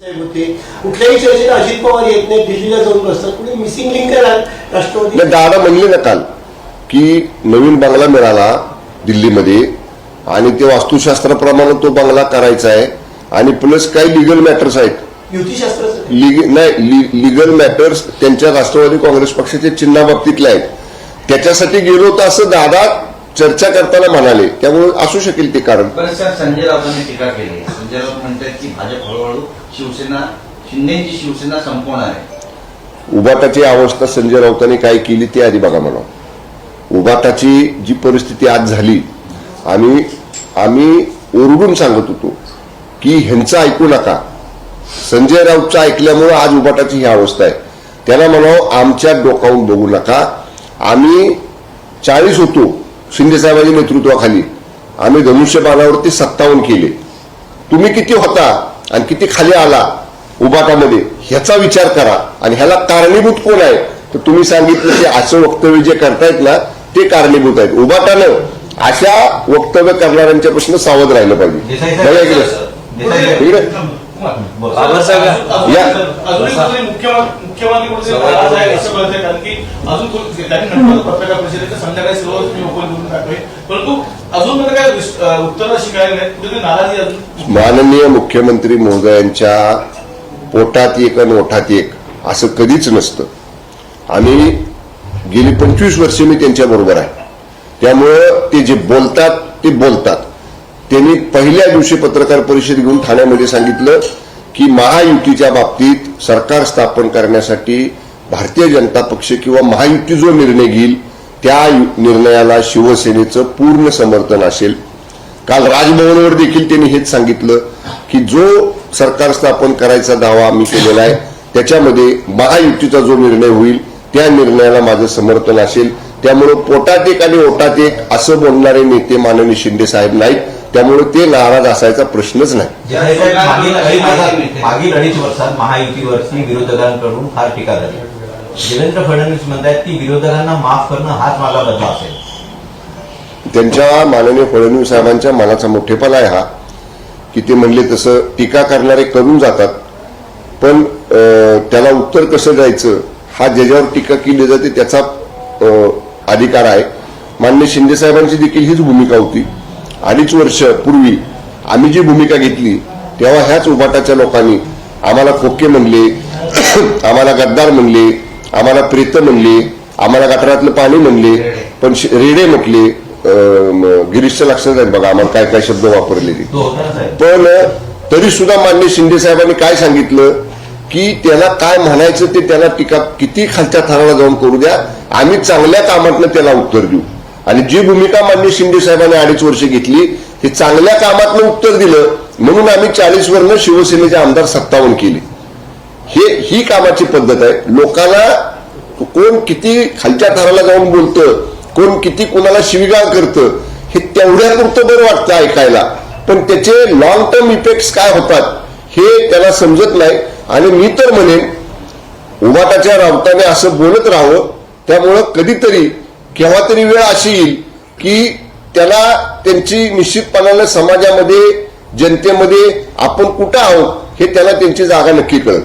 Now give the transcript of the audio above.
कुठल्याही चर्चेला अजित पवार येत नाही, दिल्लीला जाऊन बसतात. कुठे मिसिंग लिंक आहे राष्ट्रवादी. दादा म्हणले ना काल की नवीन बंगला मिळाला दिल्लीमध्ये आणि ते वास्तुशास्त्राप्रमाणे तो बंगला करायचा आहे आणि प्लस काही लिगल मॅटर्स आहेत. युतीशास्त्राचं नाही, लिगल मॅटर्स त्यांच्या राष्ट्रवादी काँग्रेस पक्षाच्या चिन्हाबाबतीतले आहेत. त्याच्यासाठी गेलो तर असं दादा चर्चा करताना म्हणाले, त्यामुळे असू शकेल ते कारण. संजय राऊतांनी टीका केली. संजय राऊत म्हणतात की भाजप हळूहळू शिंदेची शिवसेना संपवणार आहे. उबाटाची अवस्था संजय राऊतांनी काय केली ते आधी बघा म्हणा. उबाटाची जी परिस्थिती आज झाली, आम्ही ओरडून सांगत होतो की ह्यांचं ऐकू नका. संजय राऊतचं ऐकल्यामुळे आज उबाटाची ही अवस्था आहे. त्याला म्हणावं आमच्या डोकावून बघू नका. आम्ही 40 होतो शिंदे साहेबांच्या नेतृत्वाखाली. आम्ही धनुष्यबाणावरती 57 केले. तुम्ही किती होता आणि किती खाली आला उबाटामध्ये ह्याचा विचार करा. आणि ह्याला कारणीभूत कोण आहे तर तुम्ही सांगितलं की असं वक्तव्य जे करतायत ना ते कारणीभूत आहेत. उबाटानं अशा वक्तव्य करणाऱ्यांच्यापासून सावध राहिलं पाहिजे. माननीय मुख्यमंत्री महोदयांच्या पोटात एक आणि ओठात एक असं कधीच नसतं. आम्ही गेली 25 वर्षे मी त्यांच्या बरोबर आहे. त्यामुळं ते जे बोलतात ते बोलतात. त्यांनी पहिल्या दिवशी पत्रकार परिषद घेऊन ठाण्यामध्ये सांगितलं की महायुतीच्या बाबतीत सरकार स्थापन करण्यासाठी भारतीय जनता पक्ष किंवा महायुती जो निर्णय घेईल त्या निर्णयाला शिवसेनेचं पूर्ण समर्थन असेल. काल राजभवनावर देखील त्यांनी हेच सांगितलं की जो सरकार स्थापन करायचा दावा आम्ही केलेला आहे त्याच्यामध्ये महायुतीचा जो निर्णय होईल त्या निर्णयाला माझं समर्थन असेल. त्यामुळे पोटात एक आणि ओटात एक असं बोलणारे नेते माननीय शिंदे साहेब नाहीत. त्यामुळे ते नाराज असायचा प्रश्नच नाही. मागील 2.5 वर्षात महायुतीवरची विरोधकांकडून फार टीका झाली. देवेंद्र फडणवीस म्हणतात की विरोधकांना माफ करणं हाच माझा बदला असेल. त्यांच्या माननीय फडणवीस साहेबांच्या मनाचा मोठेपणा आहे हा की ते म्हणले तसं टीका करणारे करून जातात, पण त्याला उत्तर कसं द्यायचं हा ज्याच्यावर टीका केली जाते त्याचा अधिकार आहे. माननीय शिंदे साहेबांची देखील हीच भूमिका होती. 2.5 वर्ष पूर्वी आम्ही जी भूमिका घेतली तेव्हा ह्याच उबाटाच्या लोकांनी आम्हाला खोके म्हणले, आम्हाला गद्दार म्हणले, आम्हाला प्रेत म्हणले, आम्हाला गटारातलं पाणी म्हणले, पण रेडे म्हटले. गिरीशच्या लक्षात आहेत बघा आम्हाला काय काय शब्द वापरलेले. पण तरी सुद्धा माननीय शिंदे साहेबांनी काय सांगितलं की त्याला काय म्हणायचं ते त्याला टीका किती खालच्या थराला जाऊन करू द्या, आम्ही चांगल्या कामातनं त्याला उत्तर देऊ. आणि जी भूमिका माननीय शिंदे साहेबांनी 2.5 वर्ष घेतली हे चांगल्या कामातनं उत्तर दिलं म्हणून आम्ही 40 वरनं शिवसेनेचे आमदार 57 केले. ही कामाची पद्धत आहे. लोकांना कोण किती खालच्या थराला जाऊन बोलतं, कोण किती कुणाला शिवीगाळ करतं हे तेवढ्यापुरतं बरं वाटतं ऐकायला, पण त्याचे लॉंग टर्म इफेक्ट्स काय होतात हे त्याला समजत नाही. आणि मी तर म्हणेन उबाटाच्या राऊताने असं बोलत राहावं. त्यामुळं कधीतरी केव्हा तरी वेळ अशी येईल की त्याला त्यांची निश्चितपणाने समाजामध्ये जनतेमध्ये आपण कुठं आहोत हे त्याला त्यांची जागा नक्की कळत.